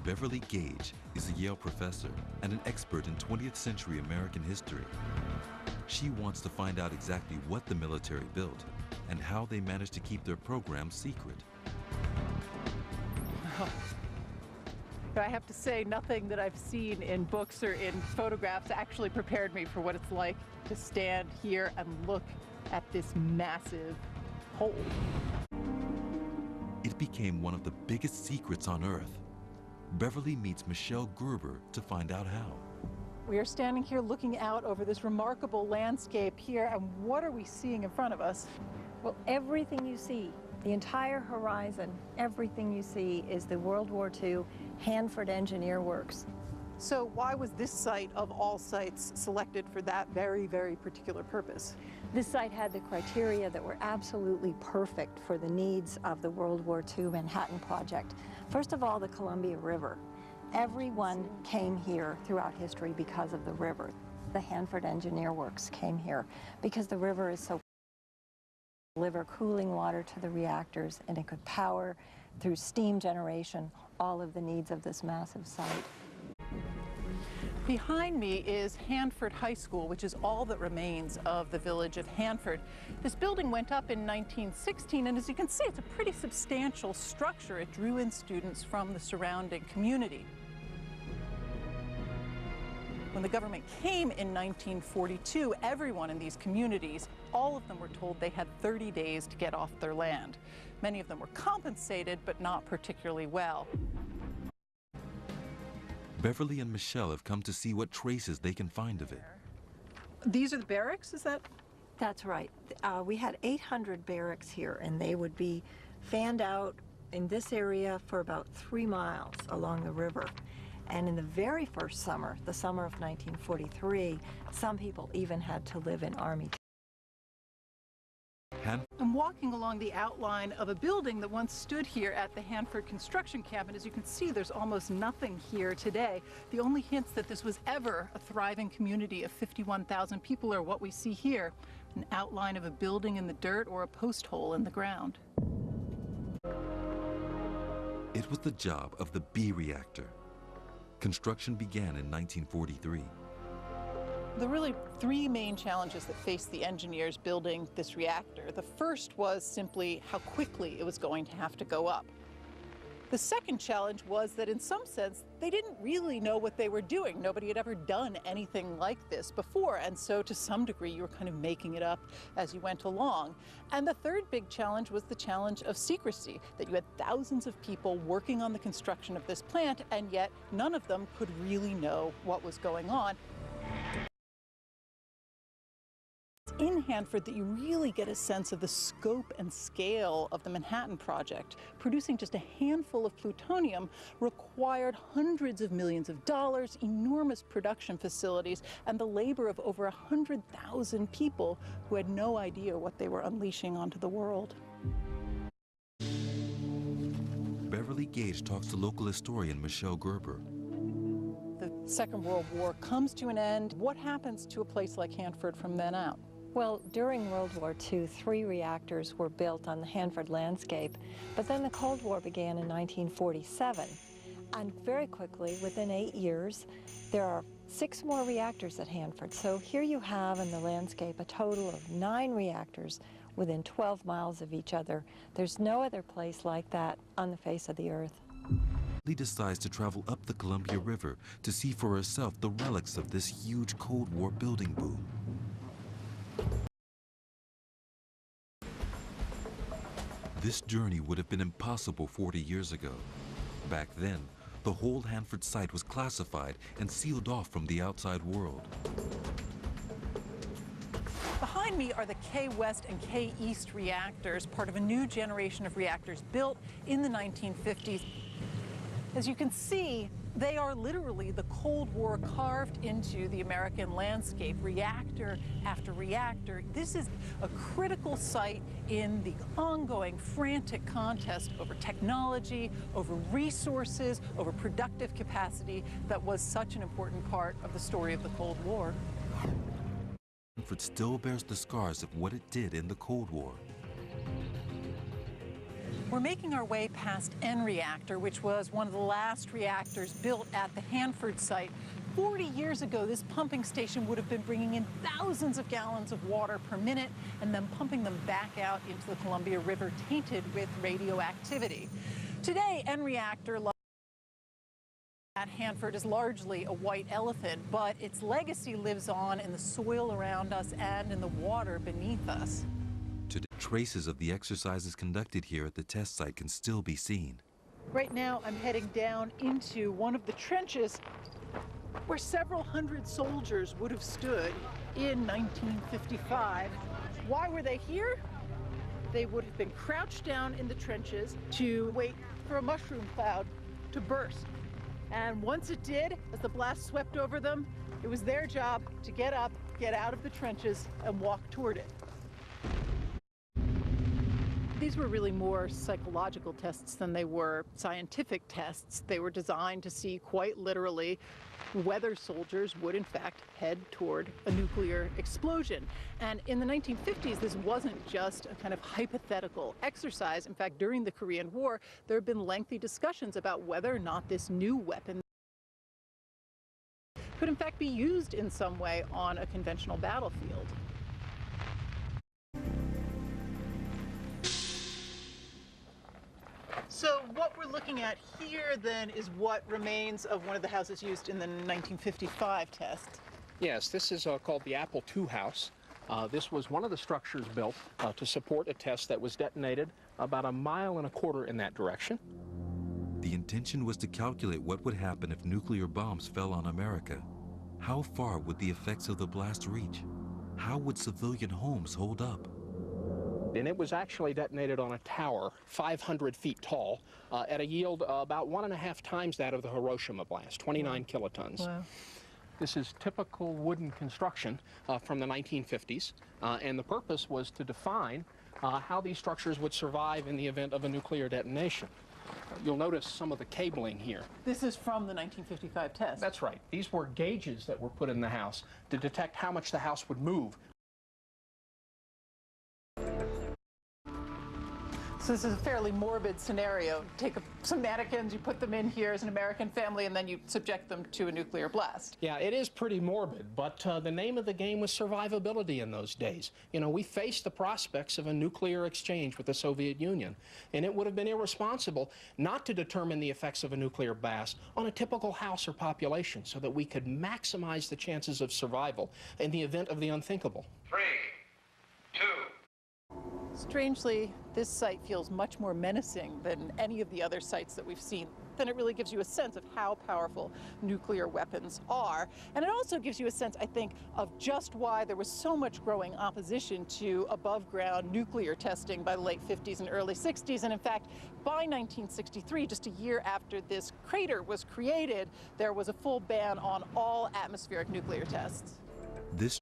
Beverly Gage is a Yale professor and an expert in 20th century American history. She wants to find out exactly what the military built and how they managed to keep their program secret. I have to say, nothing that I've seen in books or in photographs actually prepared me for what it's like to stand here and look at this massive hole. It became one of the biggest secrets on Earth. Beverly meets Michelle Gerber to find out how. We are standing here looking out over this remarkable landscape here, and what are we seeing in front of us? Well, everything you see, the entire horizon, everything you see is the World War II Hanford Engineer Works. So why was this site of all sites selected for that very, very particular purpose? This site had the criteria that were absolutely perfect for the needs of the World War II Manhattan Project. First of all, the Columbia River. Everyone came here throughout history because of the river. The Hanford Engineer Works came here because the river is so deliver cooling water to the reactors, and it could power through steam generation all of the needs of this massive site. Behind me is Hanford High School, which is all that remains of the village of Hanford. This building went up in 1916, and as you can see, it's a pretty substantial structure. It drew in students from the surrounding community. When the government came in 1942, everyone in these communities, all of them were told they had 30 days to get off their land. Many of them were compensated, but not particularly well. Beverly and Michelle have come to see what traces they can find of it. These are the barracks, is that? That's right. We had 800 barracks here, and they would be fanned out in this area for about 3 miles along the river. And in the very first summer, the summer of 1943, some people even had to live in Army. I'm walking along the outline of a building that once stood here at the Hanford Construction Camp, and as you can see, there's almost nothing here today. The only hints that this was ever a thriving community of 51,000 people are what we see here, an outline of a building in the dirt or a post hole in the ground. It was the job of the B reactor. Construction began in 1943. There are really 3 main challenges that faced the engineers building this reactor. The first was simply how quickly it was going to have to go up. The second challenge was that in some sense, they didn't really know what they were doing. Nobody had ever done anything like this before, and so to some degree you were kind of making it up as you went along. And the third big challenge was the challenge of secrecy, that you had thousands of people working on the construction of this plant, and yet none of them could really know what was going on. In Hanford that you really get a sense of the scope and scale of the Manhattan Project. Producing just a handful of plutonium required hundreds of millions of dollars, enormous production facilities, and the labor of over 100,000 people who had no idea what they were unleashing onto the world. Beverly Gage talks to local historian Michelle Gerber. The Second World War comes to an end. What happens to a place like Hanford from then out? Well, during World War II, 3 reactors were built on the Hanford landscape, but then the Cold War began in 1947. And very quickly, within 8 years, there are 6 more reactors at Hanford. So here you have in the landscape a total of 9 reactors within 12 miles of each other. There's no other place like that on the face of the earth. Lee decides to travel up the Columbia River to see for herself the relics of this huge Cold War building boom. This journey would have been impossible 40 years ago. Back then, the whole Hanford site was classified and sealed off from the outside world. Behind me are the K West and K East reactors, part of a new generation of reactors built in the 1950s. As you can see, they are literally the Cold War carved into the American landscape, reactor after reactor. This is a critical site in the ongoing frantic contest over technology, over resources, over productive capacity that was such an important part of the story of the Cold War. Hanford still bears the scars of what it did in the Cold War. We're making our way past N reactor, which was one of the last reactors built at the Hanford site. 40 years ago, this pumping station would have been bringing in thousands of gallons of water per minute and then pumping them back out into the Columbia River, tainted with radioactivity. Today, N reactor at Hanford is largely a white elephant, but its legacy lives on in the soil around us and in the water beneath us. Today, traces of the exercises conducted here at the test site can still be seen. Right now, I'm heading down into one of the trenches where several hundred soldiers would have stood in 1955. Why were they here? They would have been crouched down in the trenches to wait for a mushroom cloud to burst. And once it did, as the blast swept over them, it was their job to get up, get out of the trenches, and walk toward it. These were really more psychological tests than they were scientific tests. They were designed to see quite literally whether soldiers would in fact head toward a nuclear explosion. And in the 1950s, this wasn't just a kind of hypothetical exercise. In fact, during the Korean War, there have been lengthy discussions about whether or not this new weapon could in fact be used in some way on a conventional battlefield. So what we're looking at here then is what remains of one of the houses used in the 1955 test. Yes, this is called the Apple II house. This was one of the structures built to support a test that was detonated about 1.25 miles in that direction. The intention was to calculate what would happen if nuclear bombs fell on America. How far would the effects of the blast reach? How would civilian homes hold up? And it was actually detonated on a tower 500 feet tall at a yield about 1.5 times that of the Hiroshima blast, 29 kilotons. Wow. This is typical wooden construction from the 1950s, and the purpose was to define how these structures would survive in the event of a nuclear detonation. You'll notice some of the cabling here. This is from the 1955 test. That's right. These were gauges that were put in the house to detect how much the house would move. So this is a fairly morbid scenario. Take some mannequins, you put them in here as an American family, and then you subject them to a nuclear blast. Yeah, it is pretty morbid, but the name of the game was survivability in those days. You know, we faced the prospects of a nuclear exchange with the Soviet Union, and it would have been irresponsible not to determine the effects of a nuclear blast on a typical house or population so that we could maximize the chances of survival in the event of the unthinkable. 3, 2. Strangely, this site feels much more menacing than any of the other sites that we've seen. Then it really gives you a sense of how powerful nuclear weapons are. And it also gives you a sense, I think, of just why there was so much growing opposition to above-ground nuclear testing by the late 50s and early 60s. And in fact, by 1963, just a year after this crater was created, there was a full ban on all atmospheric nuclear tests.